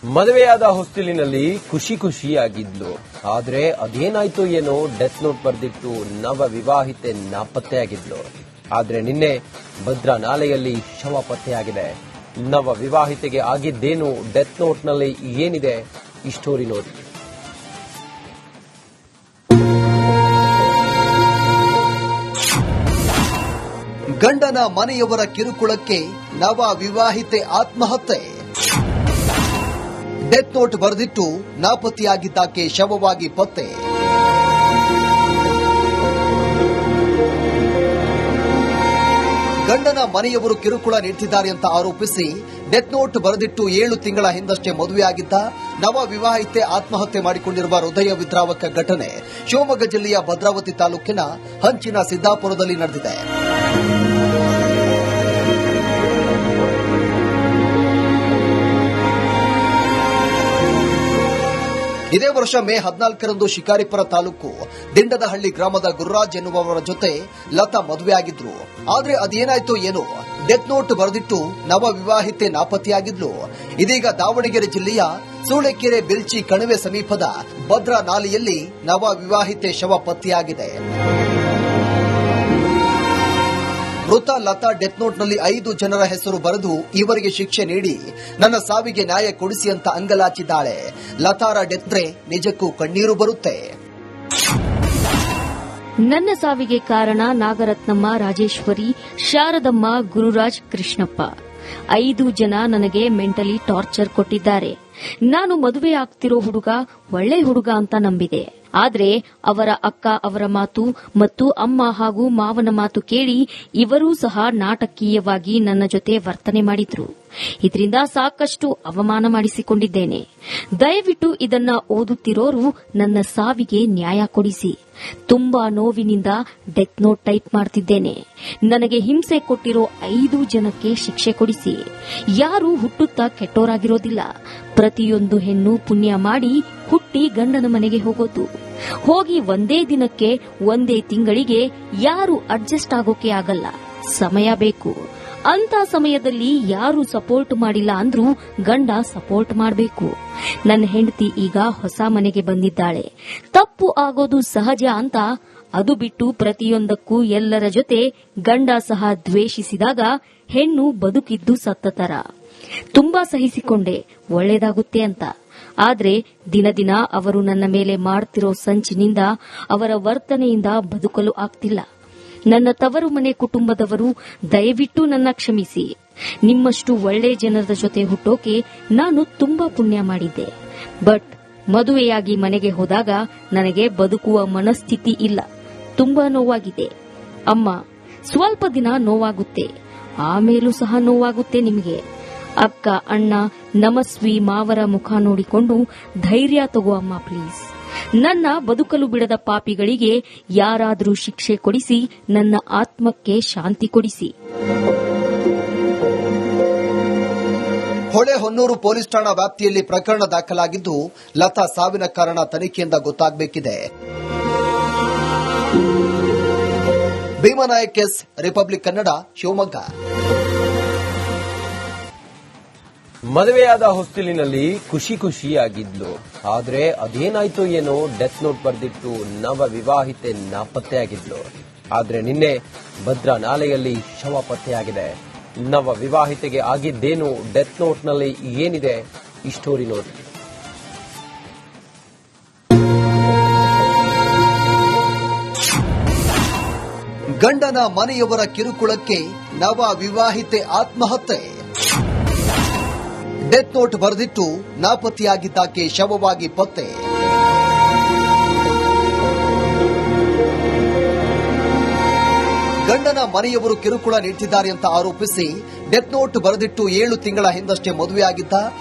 ಮದುವೆಯಾದ ಹೊಸ್ತಿಲಿನಲ್ಲಿ ಖುಷಿಯಾಗಿದ್ಲು. ಆದ್ರೆ ಅದೇನಾಯ್ತು ಏನೋ ಡೆತ್ ನೋಟ್ ಬರೆದಿಟ್ಟು ನವ ವಿವಾಹಿತೆ ನಾಪತ್ತೆಯಾಗಿದ್ಲು. ಆದ್ರೆ ನಿನ್ನೆ ಭದ್ರಾ ನಾಲೆಯಲ್ಲಿ ಶವ ಪತ್ತೆಯಾಗಿದೆ. ನವ ವಿವಾಹಿತೆಗೆ ಆಗಿದ್ದೇನು, ಡೆತ್ ನೋಟ್ನಲ್ಲಿ ಏನಿದೆ, ಈ ಸ್ಟೋರಿ ನೋಡಿ. ಗಂಡನ ಮನೆಯವರ ಕಿರುಕುಳಕ್ಕೆ ನವ ವಿವಾಹಿತೆ ಆತ್ಮಹತ್ಯೆ. ಡೆತ್ ನೋಟ್ ಬರೆದಿಟ್ಟು ನಾಪತ್ತೆಯಾಗಿದ್ದಾಕೆ ಶವವಾಗಿ ಪತ್ತೆ. ಗಂಡನ ಮನೆಯವರು ಕಿರುಕುಳ ನೀಡುತ್ತಿದ್ದಾರೆ ಅಂತ ಆರೋಪಿಸಿ ಡೆತ್ ನೋಟ್ ಬರೆದಿಟ್ಟು 7 ತಿಂಗಳ ಹಿಂದಷ್ಟೇ ಮದುವೆಯಾಗಿದ್ದ ನವ ವಿವಾಹಿತೆ ಆತ್ಮಹತ್ಯೆ ಮಾಡಿಕೊಂಡಿರುವ ಹೃದಯ ವಿದ್ರಾವಕ ಘಟನೆ ಶಿವಮೊಗ್ಗ ಜಿಲ್ಲೆಯ ಭದ್ರಾವತಿ ತಾಲೂಕಿನ ಹಂಚಿನ ಸಿದ್ದಾಪುರದಲ್ಲಿ ನಡೆದಿದೆ. ಇದೇ ವರ್ಷ ಮೇ 14ರಂದು ಶಿಕಾರಿಪುರ ತಾಲೂಕು ದಿಂಡದಹಳ್ಳಿ ಗ್ರಾಮದ ಗುರುರಾಜ್ ಎನ್ನುವವರ ಜೊತೆ ಲತಾ ಮದುವೆಯಾಗಿದ್ರು. ಆದ್ರೆ ಅದೇನಾಯ್ತೋ ಏನೋ ಡೆತ್ ನೋಟ್ ಬರೆದಿಟ್ಟು ನವ ವಿವಾಹಿತೆ ನಾಪತ್ತೆಯಾಗಿದ್ಲು. ಇದೀಗ ದಾವಣಗೆರೆ ಜಿಲ್ಲೆಯ ಸೂಳೆಕೆರೆ ಬಿಲ್ಚಿ ಕಣಿವೆ ಸಮೀಪದ ಭದ್ರಾ ನಾಲೆಯಲ್ಲಿ ನವ ವಿವಾಹಿತೆ ಶವ ಪತ್ತೆಯಾಗಿದೆ. ಮೃತ ಲತಾ ಡೆತ್ ನೋಟ್ನಲ್ಲಿ 5 ಜನರ ಹೆಸರು ಬರೆದು ಇವರಿಗೆ ಶಿಕ್ಷೆ ನೀಡಿ ನನ್ನ ಸಾವಿಗೆ ನ್ಯಾಯ ಕೊಡಿಸಿ ಅಂತ ಅಂಗಲಾಚಿದ್ದಾಳೆ. ಲತಾರ ಡೆತ್ರೆ ನಿಜಕ್ಕೂ ಕಣ್ಣೀರು ಬರುತ್ತೆ. ನನ್ನ ಸಾವಿಗೆ ಕಾರಣ ನಾಗರತ್ನಮ್ಮ, ರಾಜೇಶ್ವರಿ, ಶಾರದಮ್ಮ, ಗುರುರಾಜ್, ಕೃಷ್ಣಪ್ಪ. 5 ಜನ ನನಗೆ ಮೆಂಟಲಿ ಟಾರ್ಚರ್ ಕೊಟ್ಟಿದ್ದಾರೆ. ನಾನು ಮದುವೆ ಆಗ್ತಿರೋ ಹುಡುಗ ಒಳ್ಳೆ ಹುಡುಗ ಅಂತ ನಂಬಿದೆ. ಆದ್ರೆ ಅವರ ಅಕ್ಕ ಅವರ ಮಾತು ಮತ್ತು ಅಮ್ಮ ಹಾಗೂ ಮಾವನ ಮಾತು ಕೇಳಿ ಇವರೂ ಸಹ ನಾಟಕೀಯವಾಗಿ ನನ್ನ ಜೊತೆ ವರ್ತನೆ ಮಾಡಿದ್ರು. ಇದರಿಂದ ಸಾಕಷ್ಟು ಅವಮಾನ ಮಾಡಿಸಿಕೊಂಡಿದ್ದೇನೆ. ದಯವಿಟ್ಟು ಇದನ್ನ ಓದುತ್ತಿರೋರು ನನ್ನ ಸಾವಿಗೆ ನ್ಯಾಯ ಕೊಡಿಸಿ. ತುಂಬಾ ನೋವಿನಿಂದ ಡೆತ್ ನೋಟ್ ಟೈಪ್ ಮಾಡ್ತಿದ್ದೇನೆ. ನನಗೆ ಹಿಂಸೆ ಕೊಟ್ಟಿರೋ 5 ಜನಕ್ಕೆ ಶಿಕ್ಷೆ ಕೊಡಿಸಿ. ಯಾರು ಹುಟ್ಟುತ್ತಾ ಕೆಟ್ಟೋರಾಗಿರೋದಿಲ್ಲ. ಪ್ರತಿಯೊಂದು ಹೆಣ್ಣು ಪುಣ್ಯ ಮಾಡಿ ಹುಟ್ಟಿ ಗಂಡನ ಮನೆಗೆ ಹೋಗೋದು. ಹೋಗಿ ಒಂದೇ ದಿನಕ್ಕೆ ಒಂದೇ ತಿಂಗಳಿಗೆ ಯಾರು ಅಡ್ಜಸ್ಟ್ ಆಗೋಕೆ ಆಗಲ್ಲ. ಸಮಯ ಬೇಕು. ಅಂತ ಸಮಯದಲ್ಲಿ ಯಾರು ಸಪೋರ್ಟ್ ಮಾಡಿಲ್ಲ ಅಂದ್ರೂ ಗಂಡ ಸಪೋರ್ಟ್ ಮಾಡಬೇಕು. ನನ್ನ ಹೆಂಡತಿ ಈಗ ಹೊಸ ಮನೆಗೆ ಬಂದಿದ್ದಾಳೆ. ತಪ್ಪು ಆಗೋದು ಸಹಜ ಅಂತ ಅದು ಬಿಟ್ಟು ಪ್ರತಿಯೊಂದಕ್ಕೂ ಎಲ್ಲರ ಜೊತೆ ಗಂಡ ಸಹ ದ್ವೇಷಿಸಿದಾಗ ಹೆಣ್ಣು ಬದುಕಿದ್ದು ಸತ್ತ ತರ. ತುಂಬಾ ಸಹಿಸಿಕೊಂಡೆ ಒಳ್ಳೇದಾಗುತ್ತೆ ಅಂತ. ಆದ್ರೆ ದಿನ ದಿನ ಅವರು ನನ್ನ ಮೇಲೆ ಮಾಡ್ತಿರೋ ಸಂಚಿನಿಂದ, ಅವರ ವರ್ತನೆಯಿಂದ ಬದುಕಲು ಆಗ್ತಿಲ್ಲ. ನನ್ನ ತವರು ಮನೆ ಕುಟುಂಬದವರು ದಯವಿಟ್ಟು ನನ್ನ ಕ್ಷಮಿಸಿ. ನಿಮ್ಮಷ್ಟು ಒಳ್ಳೆ ಜನರ ಜೊತೆ ಹುಟ್ಟೋಕೆ ನಾನು ತುಂಬಾ ಪುಣ್ಯ ಮಾಡಿದ್ದೆ. ಬಟ್ ಮದುವೆಯಾಗಿ ಮನೆಗೆ ಹೋದಾಗ ನನಗೆ ಬದುಕುವ ಮನಸ್ಥಿತಿ ಇಲ್ಲ. ತುಂಬಾ ನೋವಾಗಿದೆ. ಅಮ್ಮ, ಸ್ವಲ್ಪ ದಿನ ನೋವಾಗುತ್ತೆ, ಆಮೇಲೂ ಸಹ ನೋವಾಗುತ್ತೆ ನಿಮಗೆ. ಅಕ್ಕ, ಅಣ್ಣ, ನಮಸ್ವಿ, ಮಾವರ ಮುಖ ನೋಡಿಕೊಂಡು ಧೈರ್ಯ ತಗೋ ಅಮ್ಮ ಪ್ಲೀಸ್. ನನ್ನ ಬದುಕಲು ಬಿಡದ ಪಾಪಿಗಳಿಗೆ ಯಾರಾದರೂ ಶಿಕ್ಷೆ ಕೊಡಿಸಿ ನನ್ನ ಆತ್ಮಕ್ಕೆ ಶಾಂತಿ ಕೊಡಿಸಿ. ಹೊಳೆಹೊನ್ನೂರು ಪೊಲೀಸ್ ಠಾಣಾ ವ್ಯಾಪ್ತಿಯಲ್ಲಿ ಪ್ರಕರಣ ದಾಖಲಾಗಿದ್ದು ಲತಾ ಸಾವಿನ ಕಾರಣ ತನಿಖೆಯಿಂದ ಗೊತ್ತಾಗಬೇಕಿದೆ. Bheemanaik S, republic Kannada, Shivamogga. ಮದುವೆಯಾದ ಹೊಸ್ತಿಲಿನಲ್ಲಿ ಖುಷಿಯಾಗಿದ್ಲು. ಆದ್ರೆ ಅದೇನಾಯ್ತೋ ಏನೋ ಡೆತ್ ನೋಟ್ ಬರೆದಿಟ್ಟು ನವ ವಿವಾಹಿತೆ ನಾಪತ್ತೆಯಾಗಿದ್ಲು. ಆದ್ರೆ ನಿನ್ನೆ ಭದ್ರಾ ನಾಲೆಯಲ್ಲಿ ಶವ ಪತ್ತೆಯಾಗಿದೆ. ನವ ವಿವಾಹಿತೆಗೆ ಆಗಿದ್ದೇನು, ಡೆತ್ ನೋಟ್ನಲ್ಲಿ ಏನಿದೆ, ಈ ಸ್ಟೋರಿ ನೋಡಿ. ಗಂಡನ ಮನೆಯವರ ಕಿರುಕುಳಕ್ಕೆ ನವ ವಿವಾಹಿತೆ ಆತ್ಮಹತ್ಯೆ. ಡೆತ್ ನೋಟ್ ಬರೆದಿಟ್ಟು ನಾಪತ್ತೆಯಾಗಿದ್ದಾಕೆ ಶವವಾಗಿ ಪತ್ತೆ. ಗಂಡನ ಮನೆಯವರು ಕಿರುಕುಳ ನೀಡುತ್ತಿದ್ದಾರೆ ಅಂತ ಆರೋಪಿಸಿ ಡೆತ್ ನೋಟ್ ಬರೆದಿಟ್ಟು 7 ತಿಂಗಳ ಹಿಂದಷ್ಟೇ ಮದುವೆಯಾಗಿದ್ದ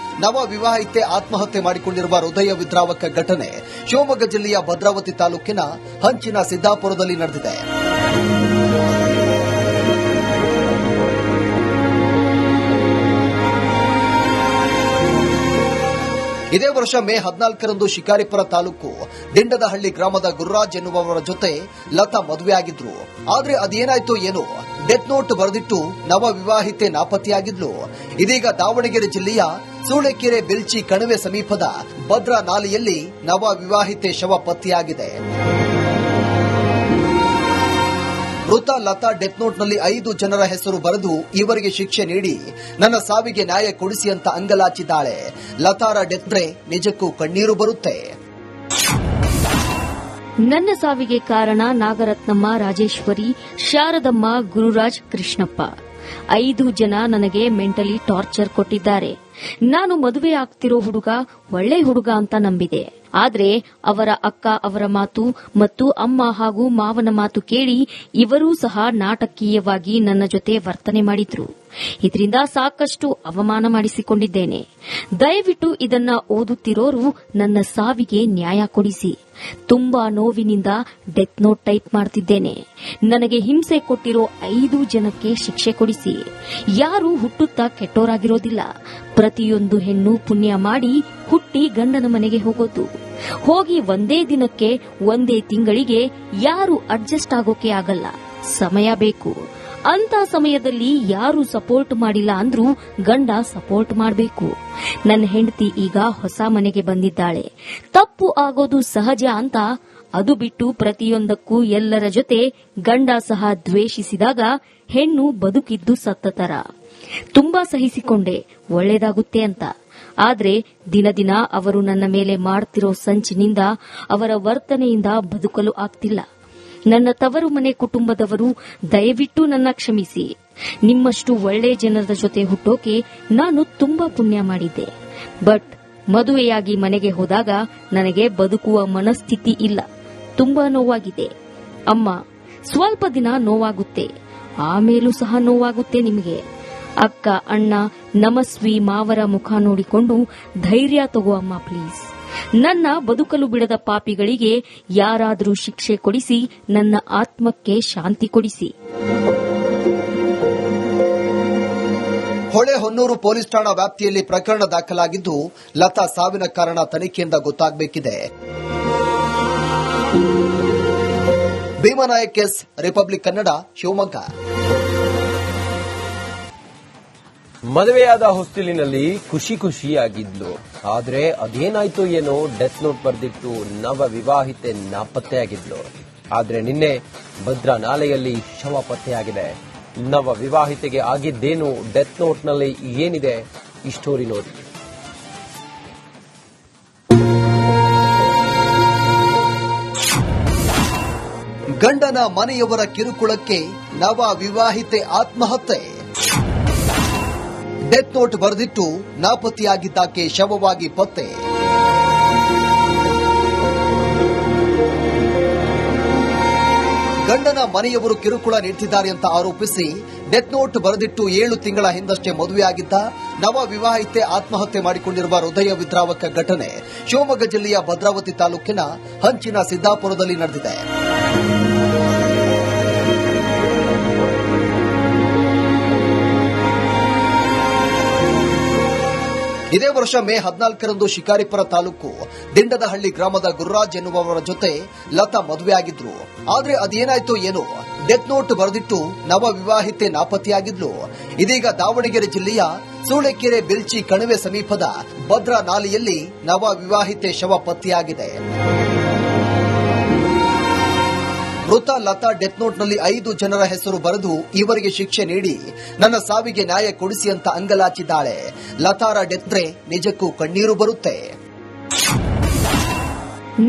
ನವ ವಿವಾಹಿತೆ ಆತ್ಮಹತ್ಯೆ ಮಾಡಿಕೊಂಡಿರುವ ಹೃದಯ ವಿದ್ರಾವಕ ಘಟನೆ ಶಿವಮೊಗ್ಗ ಜಿಲ್ಲೆಯ ಭದ್ರಾವತಿ ತಾಲೂಕಿನ ಹಂಚಿನ ಸಿದ್ದಾಪುರದಲ್ಲಿ ನಡೆದಿದೆ. ಇದೇ ವರ್ಷ ಮೇ 14ರಂದು ಶಿಕಾರಿಪುರ ತಾಲೂಕು ದಿಂಡದಹಳ್ಳಿ ಗ್ರಾಮದ ಗುರುರಾಜ್ ಎನ್ನುವವರ ಜೊತೆ ಲತಾ ಮದುವೆಯಾಗಿದ್ರು. ಆದ್ರೆ ಅದೇನಾಯ್ತೋ ಏನೋ ಡೆತ್ ನೋಟ್ ಬರೆದಿಟ್ಟು ನವ ವಿವಾಹಿತೆ ನಾಪತ್ತೆಯಾಗಿದ್ಲು. ಇದೀಗ ದಾವಣಗೆರೆ ಜಿಲ್ಲೆಯ ಸೂಳೆಕೆರೆ ಬೆಲ್ಚಿ ಕಣಿವೆ ಸಮೀಪದ ಭದ್ರಾ ನಾಲೆಯಲ್ಲಿ ನವ ವಿವಾಹಿತೆ ಶವ ಪತ್ತೆಯಾಗಿದೆ. ಮೃತ ಲತಾ ಡೆತ್ ನೋಟ್ನಲ್ಲಿ 5 ಜನರ ಹೆಸರು ಬರೆದು ಇವರಿಗೆ ಶಿಕ್ಷೆ ನೀಡಿ ನನ್ನ ಸಾವಿಗೆ ನ್ಯಾಯ ಕೊಡಿಸಿ ಅಂತ ಅಂಗಲಾಚಿದ್ದಾಳೆ. ಲತಾರ ಡೆತ್ ನಿಜಕ್ಕೂ ಕಣ್ಣೀರು ಬರುತ್ತೆ. ನನ್ನ ಸಾವಿಗೆ ಕಾರಣ ನಾಗರತ್ನಮ್ಮ, ರಾಜೇಶ್ವರಿ, ಶಾರದಮ್ಮ, ಗುರುರಾಜ್, ಕೃಷ್ಣಪ್ಪ. 5 ಜನ ನನಗೆ ಮೆಂಟಲಿ ಟಾರ್ಚರ್ ಕೊಟ್ಟಿದ್ದಾರೆ. ನಾನು ಮದುವೆ ಆಗ್ತಿರೋ ಹುಡುಗ ಒಳ್ಳೆ ಹುಡುಗ ಅಂತ ನಂಬಿದೆ. ಆದ್ರೆ ಅವರ ಅಕ್ಕ ಅವರ ಮಾತು ಮತ್ತು ಅಮ್ಮ ಹಾಗೂ ಮಾವನ ಮಾತು ಕೇಳಿ ಇವರೂ ಸಹ ನಾಟಕೀಯವಾಗಿ ನನ್ನ ಜೊತೆ ವರ್ತನೆ ಮಾಡಿದ್ರು. ಇದರಿಂದ ಸಾಕಷ್ಟು ಅವಮಾನ ಮಾಡಿಸಿಕೊಂಡಿದ್ದೇನೆ. ದಯವಿಟ್ಟು ಇದನ್ನ ಓದುತ್ತಿರೋರು ನನ್ನ ಸಾವಿಗೆ ನ್ಯಾಯ ಕೊಡಿಸಿ. ತುಂಬಾ ನೋವಿನಿಂದ ಡೆತ್ ನೋಟ್ ಟೈಪ್ ಮಾಡ್ತಿದ್ದೇನೆ. ನನಗೆ ಹಿಂಸೆ ಕೊಟ್ಟಿರೋ 5 ಜನಕ್ಕೆ ಶಿಕ್ಷೆ ಕೊಡಿಸಿ. ಯಾರು ಹುಟ್ಟುತ್ತಾ ಕೆಟ್ಟೋರಾಗಿರೋದಿಲ್ಲ. ಪ್ರತಿಯೊಂದು ಹೆಣ್ಣು ಪುಣ್ಯ ಮಾಡಿ ಹುಟ್ಟಿ ಗಂಡನ ಮನೆಗೆ ಹೋಗೋದು. ಹೋಗಿ ಒಂದೇ ದಿನಕ್ಕೆ ಒಂದೇ ತಿಂಗಳಿಗೆ ಯಾರು ಅಡ್ಜಸ್ಟ್ ಆಗೋಕೆ ಆಗಲ್ಲ. ಸಮಯ ಬೇಕು. ಅಂತ ಸಮಯದಲ್ಲಿ ಯಾರು ಸಪೋರ್ಟ್ ಮಾಡಿಲ್ಲ ಅಂದ್ರೂ ಗಂಡ ಸಪೋರ್ಟ್ ಮಾಡಬೇಕು. ನನ್ನ ಹೆಂಡತಿ ಈಗ ಹೊಸ ಮನೆಗೆ ಬಂದಿದ್ದಾಳೆ. ತಪ್ಪು ಆಗೋದು ಸಹಜ ಅಂತ ಅದು ಬಿಟ್ಟು ಪ್ರತಿಯೊಂದಕ್ಕೂ ಎಲ್ಲರ ಜೊತೆ ಗಂಡ ಸಹ ದ್ವೇಷಿಸಿದಾಗ ಹೆಣ್ಣು ಬದುಕಿದ್ದು ಸತ್ತತರ. ತುಂಬಾ ಸಹಿಸಿಕೊಂಡೆ ಒಳ್ಳೇದಾಗುತ್ತೆ ಅಂತ. ಆದ್ರೆ ದಿನ ದಿನ ಅವರು ನನ್ನ ಮೇಲೆ ಮಾಡ್ತಿರೋ ಸಂಚಿನಿಂದ, ಅವರ ವರ್ತನೆಯಿಂದ ಬದುಕಲು ಆಗ್ತಿಲ್ಲ. ನನ್ನ ತವರು ಮನೆ ಕುಟುಂಬದವರು ದಯವಿಟ್ಟು ನನ್ನ ಕ್ಷಮಿಸಿ. ನಿಮ್ಮಷ್ಟು ಒಳ್ಳೆ ಜನರ ಜೊತೆ ಹುಟ್ಟೋಕೆ ನಾನು ತುಂಬಾ ಪುಣ್ಯ ಮಾಡಿದ್ದೆ. ಬಟ್ ಮದುವೆಯಾಗಿ ಮನೆಗೆ ಹೋದಾಗ ನನಗೆ ಬದುಕುವ ಮನಸ್ಥಿತಿ ಇಲ್ಲ. ತುಂಬಾ ನೋವಾಗಿದೆ. ಅಮ್ಮ, ಸ್ವಲ್ಪ ದಿನ ನೋವಾಗುತ್ತೆ, ಆಮೇಲೂ ಸಹ ನೋವಾಗುತ್ತೆ ನಿಮಗೆ. ಅಕ್ಕ, ಅಣ್ಣ, ನಮಸ್ವಿ, ಮಾವರ ಮುಖ ನೋಡಿಕೊಂಡು ಧೈರ್ಯ ತಗೋ ಅಮ್ಮ ಪ್ಲೀಸ್. ನನ್ನ ಬದುಕಲು ಬಿಡದ ಪಾಪಿಗಳಿಗೆ ಯಾರಾದರೂ ಶಿಕ್ಷೆ ಕೊಡಿಸಿ ನನ್ನ ಆತ್ಮಕ್ಕೆ ಶಾಂತಿ ಕೊಡಿಸಿ. ಹೊಳೆಹೊನ್ನೂರು ಪೊಲೀಸ್ ಠಾಣಾ ವ್ಯಾಪ್ತಿಯಲ್ಲಿ ಪ್ರಕರಣ ದಾಖಲಾಗಿದ್ದು ಲತಾ ಸಾವಿನ ಕಾರಣ ತನಿಖೆಯಿಂದ ಗೊತ್ತಾಗಬೇಕಿದೆ. Bheemanaik S, republic Kannada, Shivamogga. ಮದುವೆಯಾದ ಹೊಸ್ತಿಲಿನಲ್ಲಿ ಖುಷಿಯಾಗಿದ್ಲು. ಆದ್ರೆ ಅದೇನಾಯ್ತೋ ಏನೋ ಡೆತ್ ನೋಟ್ ಬರೆದಿಟ್ಟು ನವ ವಿವಾಹಿತೆ ನಾಪತ್ತೆಯಾಗಿದ್ಲು. ಆದ್ರೆ ನಿನ್ನೆ ಭದ್ರಾ ನಾಲೆಯಲ್ಲಿ ಶವ ಪತ್ತೆಯಾಗಿದೆ. ನವ ವಿವಾಹಿತೆಗೆ ಆಗಿದ್ದೇನು, ಡೆತ್ ನೋಟ್ನಲ್ಲಿ ಏನಿದೆ, ಈ ಸ್ಟೋರಿ ನೋಡಿ. ಗಂಡನ ಮನೆಯವರ ಕಿರುಕುಳಕ್ಕೆ ನವ ವಿವಾಹಿತೆ ಆತ್ಮಹತ್ಯೆ. ಡೆತ್ ನೋಟ್ ಬರೆದಿಟ್ಟು ನಾಪತ್ತೆಯಾಗಿದ್ದಾಕೆ ಶವವಾಗಿ ಪತ್ತೆ. ಗಂಡನ ಮನೆಯವರು ಕಿರುಕುಳ ನೀಡುತ್ತಿದ್ದಾರೆ ಅಂತ ಆರೋಪಿಸಿ ಡೆತ್ ನೋಟ್ ಬರೆದಿಟ್ಟು 7 ತಿಂಗಳ ಹಿಂದಷ್ಟೇ ಮದುವೆಯಾಗಿದ್ದ ನವ ವಿವಾಹಿತೆ ಆತ್ಮಹತ್ಯೆ ಮಾಡಿಕೊಂಡಿರುವ ಹೃದಯ ವಿದ್ರಾವಕ ಘಟನೆ ಶಿವಮೊಗ್ಗ ಜಿಲ್ಲೆಯ ಭದ್ರಾವತಿ ತಾಲೂಕಿನ ಹಂಚಿನ ಸಿದ್ದಾಪುರದಲ್ಲಿ ನಡೆದಿದೆ. ಇದೇ ವರ್ಷ ಮೇ 14ರಂದು ಶಿಕಾರಿಪುರ ತಾಲೂಕು ದಿಂಡದಹಳ್ಳಿ ಗ್ರಾಮದ ಗುರುರಾಜ್ ಎನ್ನುವವರ ಜೊತೆ ಲತಾ ಮದುವೆಯಾಗಿದ್ರು. ಆದ್ರೆ ಅದೇನಾಯ್ತೋ ಏನೋ ಡೆತ್ ನೋಟ್ ಬರೆದಿಟ್ಟು ನವ ವಿವಾಹಿತೆ ನಾಪತ್ತೆಯಾಗಿದ್ಲು. ಇದೀಗ ದಾವಣಗೆರೆ ಜಿಲ್ಲೆಯ ಸೂಳೆಕೆರೆ ಬೆಲ್ಚಿ ಕಣಿವೆ ಸಮೀಪದ ಭದ್ರಾ ನಾಲೆಯಲ್ಲಿ ನವ ವಿವಾಹಿತೆ ಶವ ಪತ್ತೆಯಾಗಿದೆ. ಮೃತ ಲತಾ ಡೆತ್ ನೋಟ್ನಲ್ಲಿ 5 ಜನರ ಹೆಸರು ಬರೆದು ಇವರಿಗೆ ಶಿಕ್ಷೆ ನೀಡಿ ನನ್ನ ಸಾವಿಗೆ ನ್ಯಾಯ ಕೊಡಿಸಿ ಅಂತ ಅಂಗಲಾಚಿದ್ದಾಳೆ. ಲತಾರ ಡೆತ್ ನಿಜಕ್ಕೂ ಕಣ್ಣೀರು ಬರುತ್ತೆ.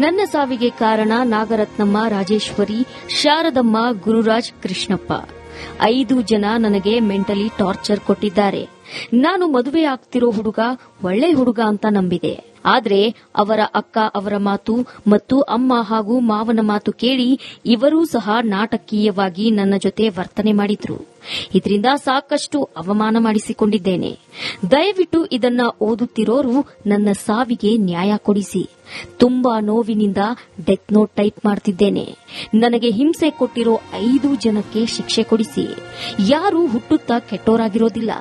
ನನ್ನ ಸಾವಿಗೆ ಕಾರಣ ನಾಗರತ್ನಮ್ಮ, ರಾಜೇಶ್ವರಿ, ಶಾರದಮ್ಮ, ಗುರುರಾಜ್, ಕೃಷ್ಣಪ್ಪ. 5 ಜನ ನನಗೆ ಮೆಂಟಲಿ ಟಾರ್ಚರ್ ಕೊಟ್ಟಿದ್ದಾರೆ. ನಾನು ಮದುವೆ ಆಗ್ತಿರೋ ಹುಡುಗ ಒಳ್ಳೆ ಹುಡುಗ ಅಂತ ನಂಬಿದೆ. ಆದ್ರೆ ಅವರ ಅಕ್ಕ ಅವರ ಮಾತು ಮತ್ತು ಅಮ್ಮ ಹಾಗೂ ಮಾವನ ಮಾತು ಕೇಳಿ ಇವರೂ ಸಹ ನಾಟಕೀಯವಾಗಿ ನನ್ನ ಜೊತೆ ವರ್ತನೆ ಮಾಡಿದ್ರು. ಇದರಿಂದ ಸಾಕಷ್ಟು ಅವಮಾನ ಮಾಡಿಸಿಕೊಂಡಿದ್ದೇನೆ. ದಯವಿಟ್ಟು ಇದನ್ನ ಓದುತ್ತಿರೋರು ನನ್ನ ಸಾವಿಗೆ ನ್ಯಾಯ ಕೊಡಿಸಿ. ತುಂಬಾ ನೋವಿನಿಂದ ಡೆತ್ ನೋಟ್ ಟೈಪ್ ಮಾಡ್ತಿದ್ದೇನೆ. ನನಗೆ ಹಿಂಸೆ ಕೊಟ್ಟಿರೋ 5 ಜನಕ್ಕೆ ಶಿಕ್ಷೆ ಕೊಡಿಸಿ. ಯಾರು ಹುಟ್ಟುತ್ತಾ ಕೆಟ್ಟೋರಾಗಿರೋದಿಲ್ಲ.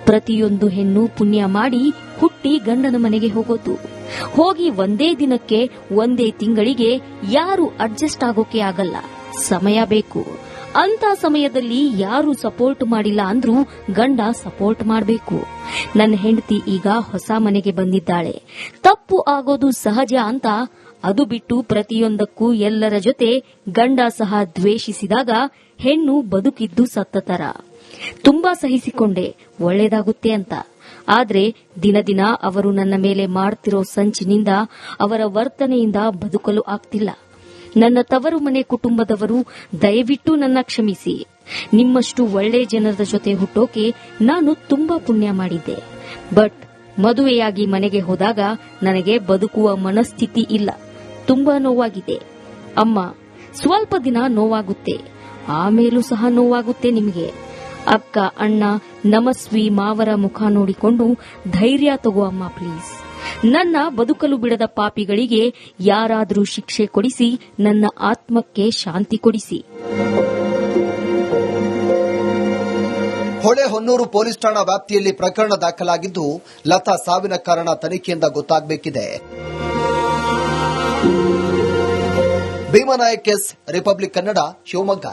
ಪ್ರತಿಯೊಂದು ಹೆಣ್ಣು ಪುಣ್ಯ ಮಾಡಿ ಹುಟ್ಟಿ ಗಂಡನ ಮನೆಗೆ ಹೋಗೋದು. ಹೋಗಿ ಒಂದೇ ದಿನಕ್ಕೆ ಒಂದೇ ತಿಂಗಳಿಗೆ ಯಾರು ಅಡ್ಜಸ್ಟ್ ಆಗೋಕೆ ಆಗಲ್ಲ, ಸಮಯ ಬೇಕು. ಅಂತ ಸಮಯದಲ್ಲಿ ಯಾರು ಸಪೋರ್ಟ್ ಮಾಡಿಲ್ಲ ಅಂದ್ರೂ ಗಂಡ ಸಪೋರ್ಟ್ ಮಾಡಬೇಕು. ನನ್ನ ಹೆಂಡತಿ ಈಗ ಹೊಸ ಮನೆಗೆ ಬಂದಿದ್ದಾಳೆ. ತಪ್ಪು ಆಗೋದು ಸಹಜ ಅಂತ ಅದು ಬಿಟ್ಟು ಪ್ರತಿಯೊಂದಕ್ಕೂ ಎಲ್ಲರ ಜೊತೆ ಗಂಡ ಸಹ ದ್ವೇಷಿಸಿದಾಗ ಹೆಣ್ಣು ಬದುಕಿದ್ದು ಸತ್ತ ತರ. ತುಂಬಾ ಸಹಿಸಿಕೊಂಡೆ ಒಳ್ಳೇದಾಗುತ್ತೆ ಅಂತ. ಆದ್ರೆ ದಿನ ದಿನ ಅವರು ನನ್ನ ಮೇಲೆ ಮಾಡ್ತಿರೋ ಸಂಚಿನಿಂದ, ಅವರ ವರ್ತನೆಯಿಂದ ಬದುಕಲು ಆಗ್ತಿಲ್ಲ. ನನ್ನ ತವರು ಮನೆ ಕುಟುಂಬದವರು ದಯವಿಟ್ಟು ನನ್ನ ಕ್ಷಮಿಸಿ. ನಿಮ್ಮಷ್ಟು ಒಳ್ಳೆ ಜನರ ಜೊತೆ ಹುಟ್ಟೋಕೆ ನಾನು ತುಂಬಾ ಪುಣ್ಯ ಮಾಡಿದ್ದೆ. ಬಟ್ ಮದುವೆಯಾಗಿ ಮನೆಗೆ ಹೋದಾಗ ನನಗೆ ಬದುಕುವ ಮನಸ್ಥಿತಿ ಇಲ್ಲ. ತುಂಬಾ ನೋವಾಗಿದೆ ಅಮ್ಮ. ಸ್ವಲ್ಪ ದಿನ ನೋವಾಗುತ್ತೆ, ಆಮೇಲೂ ಸಹ ನೋವಾಗುತ್ತೆ ನಿಮಗೆ. ಅಕ್ಕ, ಅಣ್ಣ, ನಮಸ್ವಿ, ಮಾವರ ಮುಖ ನೋಡಿಕೊಂಡು ಧೈರ್ಯ ತಗೋ ಅಮ್ಮ ಪ್ಲೀಸ್. ನನ್ನ ಬದುಕಲು ಬಿಡದ ಪಾಪಿಗಳಿಗೆ ಯಾರಾದರೂ ಶಿಕ್ಷೆ ಕೊಡಿಸಿ ನನ್ನ ಆತ್ಮಕ್ಕೆ ಶಾಂತಿ ಕೊಡಿಸಿ. ಹೊಳೆಹೊನ್ನೂರು ಪೊಲೀಸ್ ಠಾಣಾ ವ್ಯಾಪ್ತಿಯಲ್ಲಿ ಪ್ರಕರಣ ದಾಖಲಾಗಿದ್ದು, ಲತಾ ಸಾವಿನ ಕಾರಣ ತನಿಖೆಯಿಂದ ಗೊತ್ತಾಗಬೇಕಿದೆ. Bheemanaik S, republic Kannada, Shivamogga.